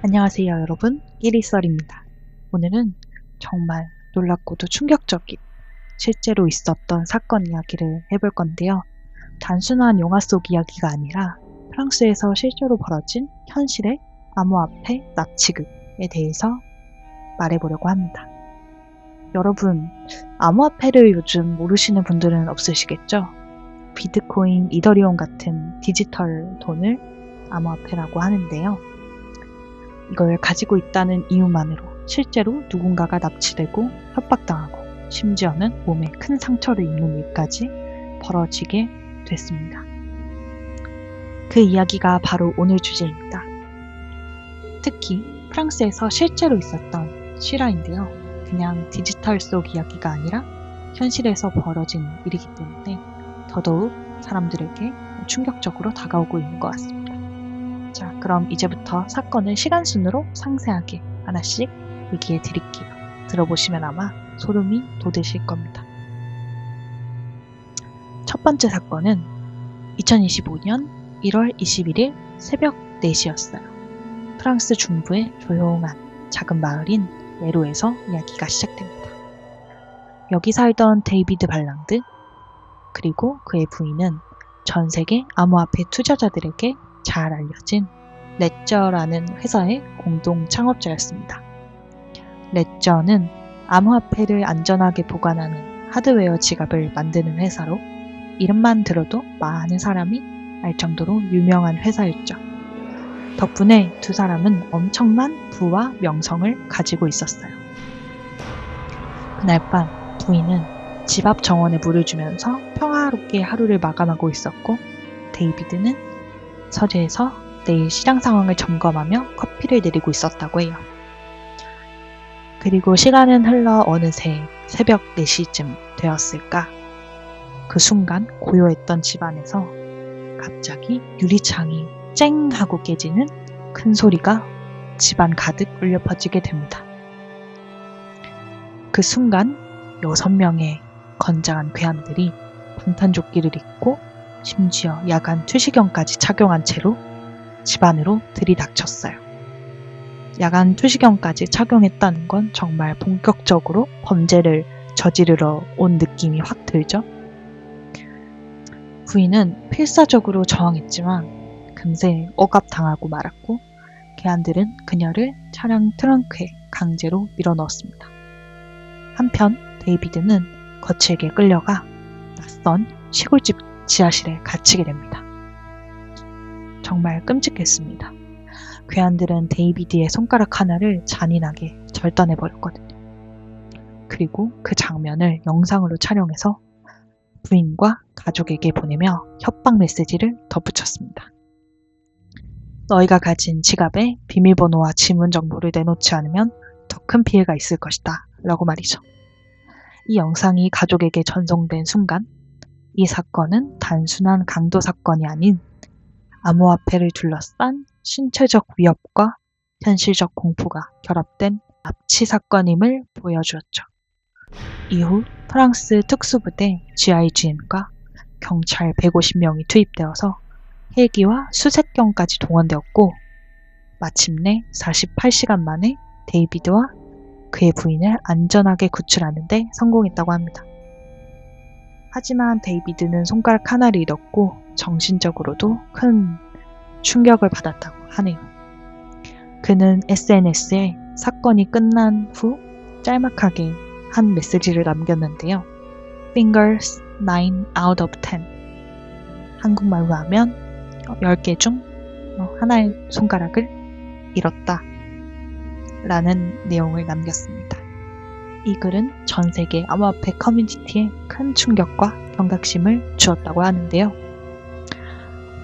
안녕하세요 여러분, 끼리썰입니다. 오늘은 정말 놀랍고도 충격적인 실제로 있었던 사건 이야기를 해볼 건데요. 단순한 영화 속 이야기가 아니라 프랑스에서 실제로 벌어진 현실의 암호화폐 납치극에 대해서 말해보려고 합니다. 여러분, 암호화폐를 요즘 모르시는 분들은 없으시겠죠? 비트코인, 이더리움 같은 디지털 돈을 암호화폐라고 하는데요. 이걸 가지고 있다는 이유만으로 실제로 누군가가 납치되고 협박당하고 심지어는 몸에 큰 상처를 입는 일까지 벌어지게 됐습니다. 그 이야기가 바로 오늘 주제입니다. 특히 프랑스에서 실제로 있었던 실화인데요. 그냥 디지털 속 이야기가 아니라 현실에서 벌어진 일이기 때문에 더더욱 사람들에게 충격적으로 다가오고 있는 것 같습니다. 자, 그럼 이제부터 사건을 시간순으로 상세하게 하나씩 얘기해 드릴게요. 들어보시면 아마 소름이 돋으실 겁니다. 첫 번째 사건은 2025년 1월 21일 새벽 4시였어요. 프랑스 중부의 조용한 작은 마을인 메로에서 이야기가 시작됩니다. 여기 살던 데이비드 발랑드 그리고 그의 부인은 전 세계 암호화폐 투자자들에게 잘 알려진 레저라는 회사의 공동 창업자였습니다. 레저는 암호화폐를 안전하게 보관하는 하드웨어 지갑을 만드는 회사로 이름만 들어도 많은 사람이 알 정도로 유명한 회사였죠. 덕분에 두 사람은 엄청난 부와 명성을 가지고 있었어요. 그날 밤 부인은 집 앞 정원에 물을 주면서 평화롭게 하루를 마감하고 있었고 데이비드는 서재에서 내일 시장 상황을 점검하며 커피를 내리고 있었다고 해요. 그리고 시간은 흘러 어느새 새벽 4시쯤 되었을까? 그 순간 고요했던 집안에서 갑자기 유리창이 쨍 하고 깨지는 큰 소리가 집안 가득 울려 퍼지게 됩니다. 그 순간 6명의 건장한 괴한들이 방탄조끼를 입고 심지어 야간 투시경까지 착용한 채로 집 안으로 들이닥쳤어요. 야간 투시경까지 착용했다는 건 정말 본격적으로 범죄를 저지르러 온 느낌이 확 들죠. 부인은 필사적으로 저항했지만 금세 억압당하고 말았고 괴한들은 그녀를 차량 트렁크에 강제로 밀어넣었습니다. 한편 데이비드는 거칠게 끌려가 낯선 시골집 지하실에 갇히게 됩니다. 정말 끔찍했습니다. 괴한들은 데이비드의 손가락 하나를 잔인하게 절단해버렸거든요. 그리고 그 장면을 영상으로 촬영해서 부인과 가족에게 보내며 협박 메시지를 덧붙였습니다. 너희가 가진 지갑에 비밀번호와 지문 정보를 내놓지 않으면 더 큰 피해가 있을 것이다 라고 말이죠. 이 영상이 가족에게 전송된 순간 이 사건은 단순한 강도 사건이 아닌 암호화폐를 둘러싼 신체적 위협과 현실적 공포가 결합된 납치 사건임을 보여주었죠. 이후 프랑스 특수부대 GIGN과 경찰 150명이 투입되어서 헬기와 수색경까지 동원되었고 마침내 48시간 만에 데이비드와 그의 부인을 안전하게 구출하는 데 성공했다고 합니다. 하지만 데이비드는 손가락 하나를 잃었고 정신적으로도 큰 충격을 받았다고 하네요. 그는 SNS에 사건이 끝난 후 짤막하게 한 메시지를 남겼는데요. Fingers 9 out of 10. 한국말로 하면 10개 중 하나의 손가락을 잃었다 라는 내용을 남겼습니다. 이 글은 전 세계 암호화폐 커뮤니티에 큰 충격과 경각심을 주었다고 하는데요.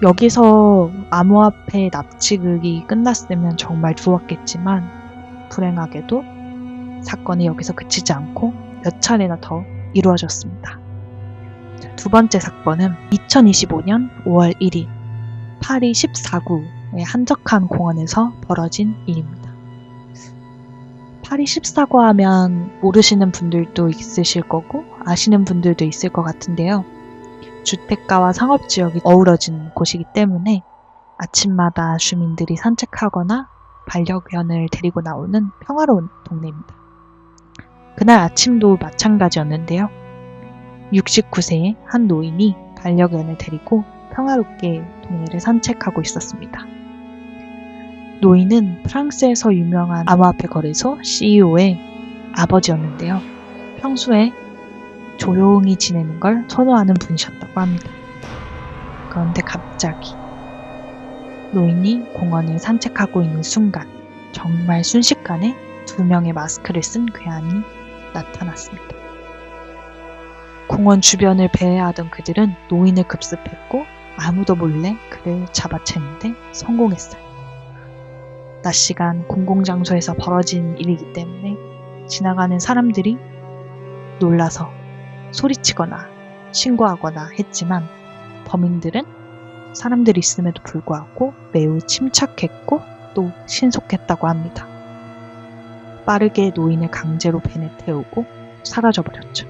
여기서 암호화폐 납치극이 끝났으면 정말 좋았겠지만 불행하게도 사건이 여기서 그치지 않고 몇 차례나 더 이루어졌습니다. 두 번째 사건은 2025년 5월 1일 파리 14구의 한적한 공원에서 벌어진 일입니다. 파리 14구 하면 모르시는 분들도 있으실 거고 아시는 분들도 있을 것 같은데요. 주택가와 상업지역이 어우러진 곳이기 때문에 아침마다 주민들이 산책하거나 반려견을 데리고 나오는 평화로운 동네입니다. 그날 아침도 마찬가지였는데요. 69세의 한 노인이 반려견을 데리고 평화롭게 동네를 산책하고 있었습니다. 노인은 프랑스에서 유명한 암호화폐 거래소 CEO의 아버지였는데요. 평소에 조용히 지내는 걸 선호하는 분이셨다고 합니다. 그런데 갑자기 노인이 공원을 산책하고 있는 순간 정말 순식간에 2명의 마스크를 쓴 괴한이 나타났습니다. 공원 주변을 배회하던 그들은 노인을 급습했고 아무도 몰래 그를 잡아채는데 성공했어요. 낮 시간 공공장소에서 벌어진 일이기 때문에 지나가는 사람들이 놀라서 소리치거나 신고하거나 했지만 범인들은 사람들이 있음에도 불구하고 매우 침착했고 또 신속했다고 합니다. 빠르게 노인을 강제로 벤에 태우고 사라져버렸죠.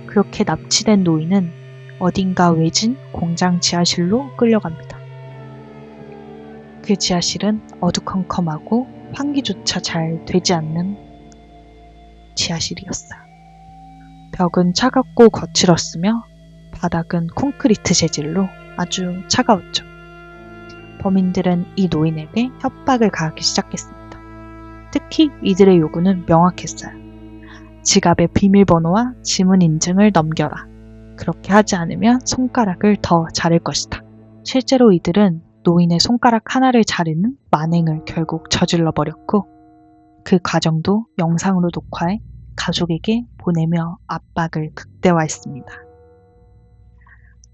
그렇게 납치된 노인은 어딘가 외진 공장 지하실로 끌려갑니다. 그 지하실은 어두컴컴하고 환기조차 잘 되지 않는 지하실이었어요. 벽은 차갑고 거칠었으며 바닥은 콘크리트 재질로 아주 차가웠죠. 범인들은 이 노인에게 협박을 가하기 시작했습니다. 특히 이들의 요구는 명확했어요. 지갑의 비밀번호와 지문 인증을 넘겨라. 그렇게 하지 않으면 손가락을 더 자를 것이다. 실제로 이들은 노인의 손가락 하나를 자르는 만행을 결국 저질러 버렸고 그 과정도 영상으로 녹화해 가족에게 보내며 압박을 극대화했습니다.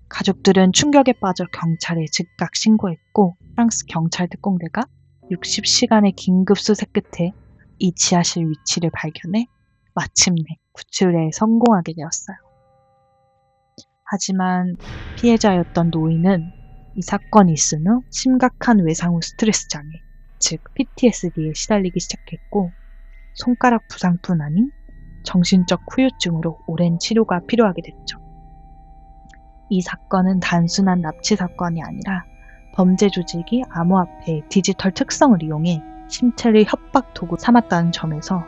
가족들은 충격에 빠져 경찰에 즉각 신고했고 프랑스 경찰 특공대가 60시간의 긴급 수색 끝에 이 지하실 위치를 발견해 마침내 구출에 성공하게 되었어요. 하지만 피해자였던 노인은 이 사건이 있은 후 심각한 외상 후 스트레스 장애, 즉 PTSD에 시달리기 시작했고 손가락 부상뿐 아닌 정신적 후유증으로 오랜 치료가 필요하게 됐죠. 이 사건은 단순한 납치 사건이 아니라 범죄 조직이 암호화폐의 디지털 특성을 이용해 신체를 협박 도구 삼았다는 점에서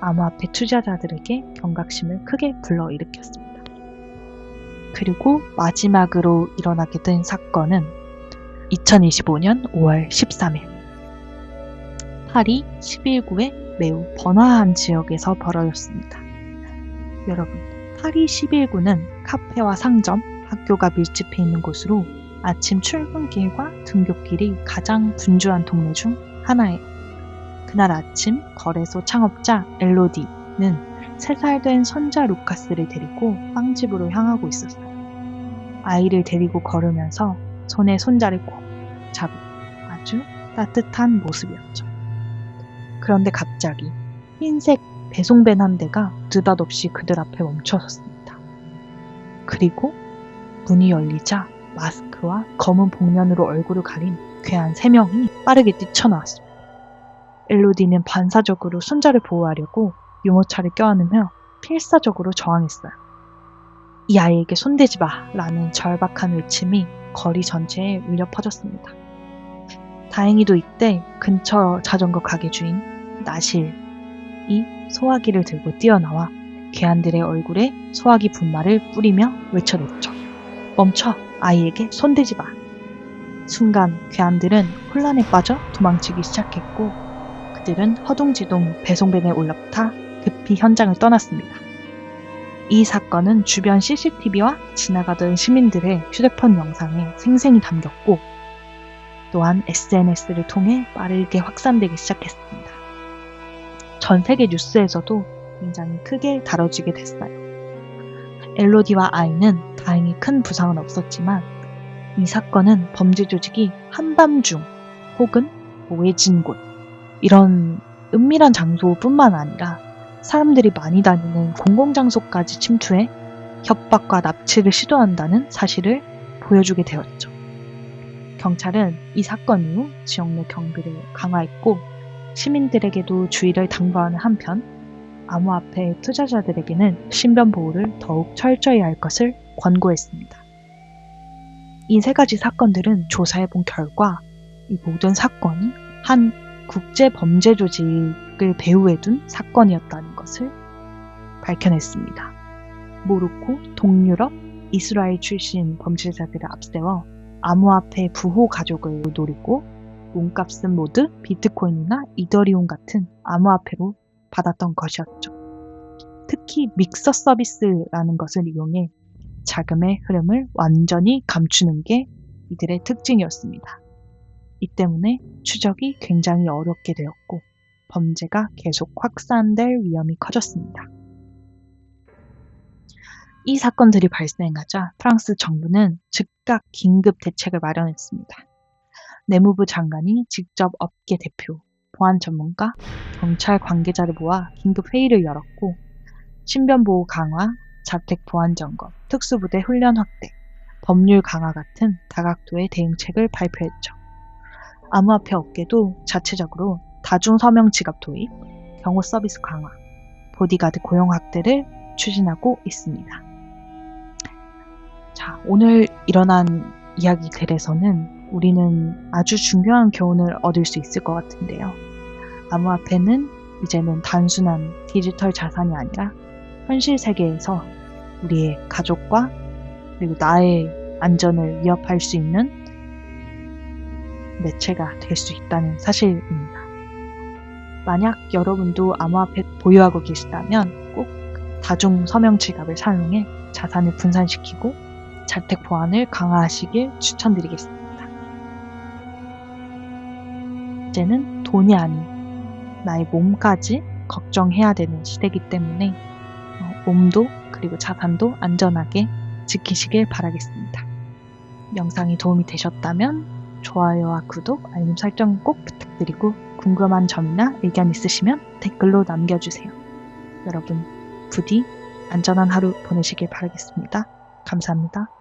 암호화폐 투자자들에게 경각심을 크게 불러일으켰습니다. 그리고 마지막으로 일어나게 된 사건은 2025년 5월 13일 파리 11구의 매우 번화한 지역에서 벌어졌습니다. 여러분, 파리 11구는 카페와 상점, 학교가 밀집해 있는 곳으로 아침 출근길과 등굣길이 가장 분주한 동네 중 하나예요. 그날 아침 거래소 창업자 엘로디는 3살 된 손자 루카스를 데리고 빵집으로 향하고 있었어요. 아이를 데리고 걸으면서 손에 손자를 꼭 잡은 아주 따뜻한 모습이었죠. 그런데 갑자기 흰색 배송밴 한 대가 느닷없이 그들 앞에 멈춰섰습니다. 그리고 문이 열리자 마스크와 검은 복면으로 얼굴을 가린 괴한 3명이 빠르게 뛰쳐나왔습니다. 엘로디는 반사적으로 손자를 보호하려고 유모차를 껴안으며 필사적으로 저항했어요. 이 아이에게 손대지 마! 라는 절박한 외침이 거리 전체에 울려 퍼졌습니다. 다행히도 이때 근처 자전거 가게 주인 나실이 소화기를 들고 뛰어나와 괴한들의 얼굴에 소화기 분말을 뿌리며 외쳐냈죠. 멈춰! 아이에게 손대지 마! 순간 괴한들은 혼란에 빠져 도망치기 시작했고 그들은 허둥지둥 배송밴에 올라타 급히 현장을 떠났습니다. 이 사건은 주변 CCTV와 지나가던 시민들의 휴대폰 영상에 생생히 담겼고 또한 SNS를 통해 빠르게 확산되기 시작했습니다. 전 세계 뉴스에서도 굉장히 크게 다뤄지게 됐어요. 엘로디와 아이는 다행히 큰 부상은 없었지만 이 사건은 범죄 조직이 한밤중 혹은 외진 곳 이런 은밀한 장소뿐만 아니라 사람들이 많이 다니는 공공장소까지 침투해 협박과 납치를 시도한다는 사실을 보여주게 되었죠. 경찰은 이 사건 이후 지역 내 경비를 강화했고 시민들에게도 주의를 당부하는 한편 암호화폐 투자자들에게는 신변 보호를 더욱 철저히 할 것을 권고했습니다. 이 3가지 사건들은 조사해본 결과 이 모든 사건이 한 국제범죄조직을 배후에 둔 사건이었다는 것을 밝혀냈습니다. 모로코, 동유럽, 이스라엘 출신 범죄자들을 앞세워 암호화폐 부호 가족을 노리고 몸값은 모두 비트코인이나 이더리움 같은 암호화폐로 받았던 것이었죠. 특히 믹서 서비스라는 것을 이용해 자금의 흐름을 완전히 감추는 게 이들의 특징이었습니다. 이 때문에 추적이 굉장히 어렵게 되었고 범죄가 계속 확산될 위험이 커졌습니다. 이 사건들이 발생하자 프랑스 정부는 즉각 긴급 대책을 마련했습니다. 내무부 장관이 직접 업계 대표, 보안 전문가, 경찰 관계자를 모아 긴급 회의를 열었고 신변보호 강화, 자택 보안 점검, 특수부대 훈련 확대, 법률 강화 같은 다각도의 대응책을 발표했죠. 암호화폐 업계도 자체적으로 다중서명 지갑 도입, 경호 서비스 강화, 보디가드 고용 확대를 추진하고 있습니다. 자, 오늘 일어난 이야기들에서는 우리는 아주 중요한 교훈을 얻을 수 있을 것 같은데요. 암호화폐는 이제는 단순한 디지털 자산이 아니라 현실 세계에서 우리의 가족과 그리고 나의 안전을 위협할 수 있는 매체가 될 수 있다는 사실입니다. 만약 여러분도 암호화폐 보유하고 계시다면 꼭 다중 서명 지갑을 사용해 자산을 분산시키고 자택 보안을 강화하시길 추천드리겠습니다. 이제는 돈이 아닌 나의 몸까지 걱정해야 되는 시대이기 때문에 몸도 그리고 자산도 안전하게 지키시길 바라겠습니다. 영상이 도움이 되셨다면 좋아요와 구독, 알림 설정 꼭 부탁드리고 궁금한 점이나 의견 있으시면 댓글로 남겨주세요. 여러분 부디 안전한 하루 보내시길 바라겠습니다. 감사합니다.